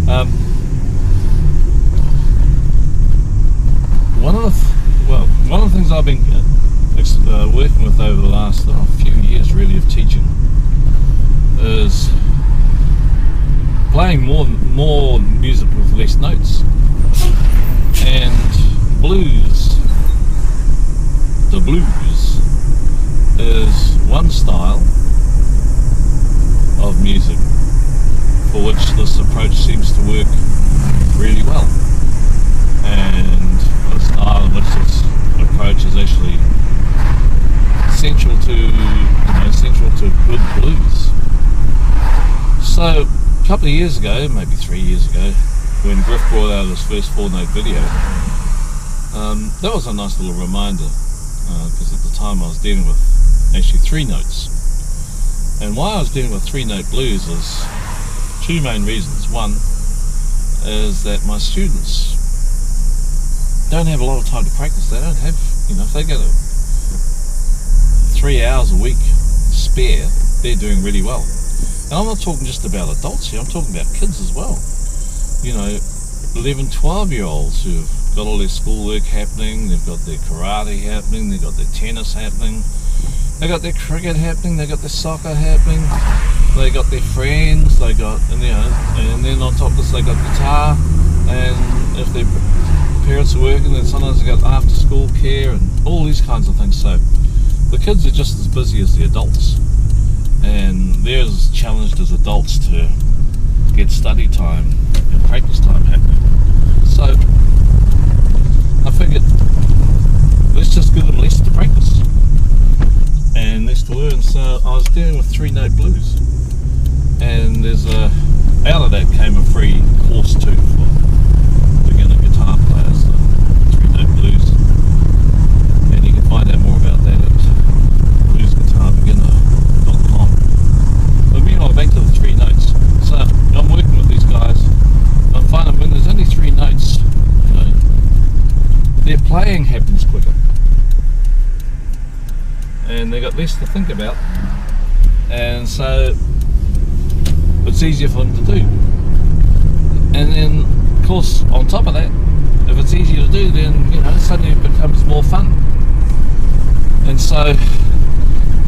Um, one of the things I've been working with over the last few years, really, of teaching, is playing more music with less notes. And the blues is one style of music for which this approach seems to work really well, and a style in which this approach is actually essential to good blues. So a couple of years ago, maybe 3 years ago, when Griff brought out his first 4-note video, that was a nice little reminder, because at the time I was dealing with actually 3 notes. And why I was dealing with 3-note blues is 2 main reasons. One is that my students don't have a lot of time to practice. They don't have, if they get 3 hours a week spare, they're doing really well. And I'm not talking just about adults here, I'm talking about kids as well. 11, 12-year-olds who've got all their schoolwork happening, they've got their karate happening, they've got their tennis happening, they got their cricket happening, they got their soccer happening, they got their friends, and then on top of this they got guitar, and if their parents are working, then sometimes they got after school care and all these kinds of things. So the kids are just as busy as the adults, and they're as challenged as adults to get study time and practice time happening. So I figured, let's just give them less to practice and less to learn. So I was dealing with 3-note blues, and out of that came a free course too for beginner guitar players, 3-note blues, and you can find out more about that at bluesguitarbeginner.com. But meanwhile, back to the 3 notes. So I'm working with these guys. I'm finding when there's only 3 notes, their playing happens quicker, and they got less to think about, and so it's easier for them to do. And then, of course, on top of that, if it's easier to do, then suddenly it becomes more fun. And so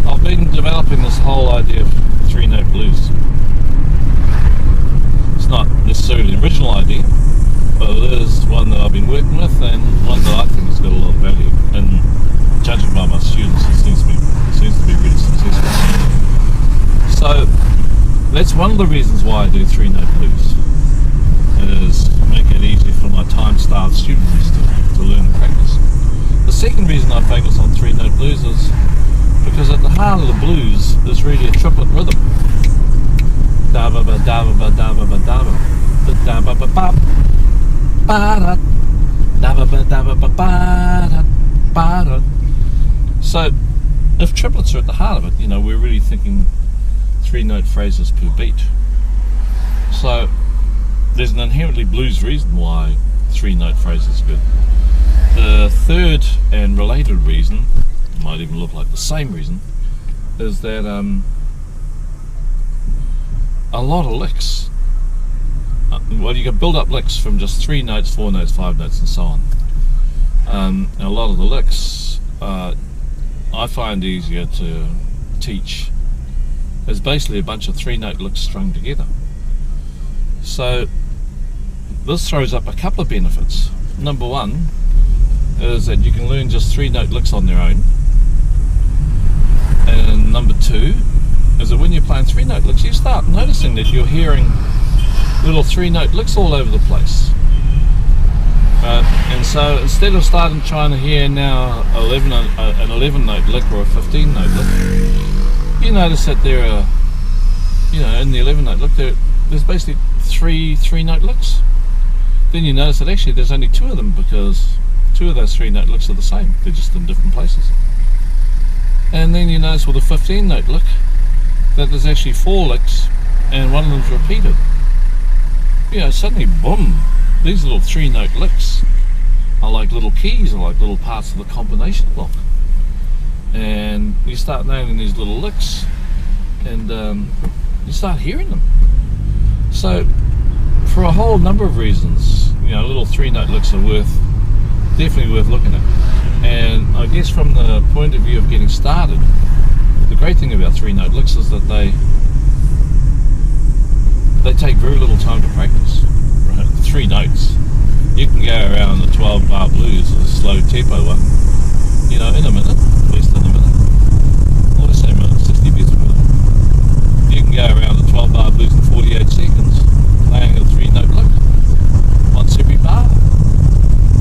I've been developing this whole idea of 3-note blues. It's not necessarily an original idea, but it is one that I've been working with, and one that I think has got a lot of value. And judging by my students, it seems to be really successful. So that's one of the reasons why I do 3-note blues, is make it easy for my time-starved students to learn and practice. The second reason I focus on 3-note blues is because at the heart of the blues is really a triplet rhythm. Da ba ba da ba ba da ba ba da ba da ba ba ba ba da da ba ba da ba ba ba da. So if triplets are at the heart of it, we're really thinking 3-note phrases per beat. So there's an inherently blues reason why 3-note phrases are good. The third and related reason, might even look like the same reason, is that a lot of licks, you can build up licks from just 3 notes, 4 notes, 5 notes and so on. A lot of the licks I find easier to teach is basically a bunch of 3-note licks strung together. So this throws up a couple of benefits. Number one is that you can learn just 3-note licks on their own, and number two is that when you're playing 3-note licks, you start noticing that you're hearing little 3-note licks all over the place. And so instead of trying to hear now an 11-note lick or a 15-note lick, you notice that there are, in the 11-note lick, there's basically 3-note licks. Then you notice that actually there's only 2 of them, because 2 of those 3-note licks are the same, they're just in different places. And then you notice with a 15-note lick that there's actually 4 licks and one of them's repeated. Suddenly, boom, these little 3-note licks are like little keys, or like little parts of the combination block. And you start nailing these little licks, and you start hearing them. So for a whole number of reasons. You know, little 3-note licks are definitely worth looking at. And I guess from the point of view of getting started, the great thing about 3-note licks is that they take very little time to practice. Right? 3 notes. You can go around the 12-bar blues, a slow tempo one, you know, in a minute, less than a minute. Or let's say a minute, 60 beats a minute. You can go around the 12-bar blues in 48 seconds, playing a 3-note lick, once every bar.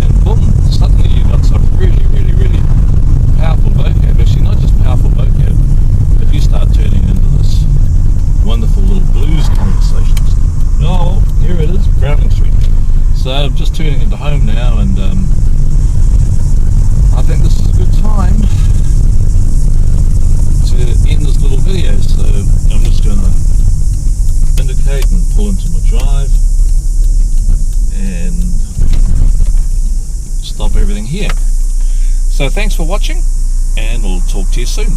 And boom, suddenly you've got some really, really, really powerful vocab. Actually, not just powerful vocab, but you start turning into this wonderful little blues conversations. Oh, here it is, Browning Street. So I'm just turning into home now, and I think this is a good time to end this little video. So I'm just going to indicate and pull into my drive and stop everything here. So thanks for watching, and we'll talk to you soon.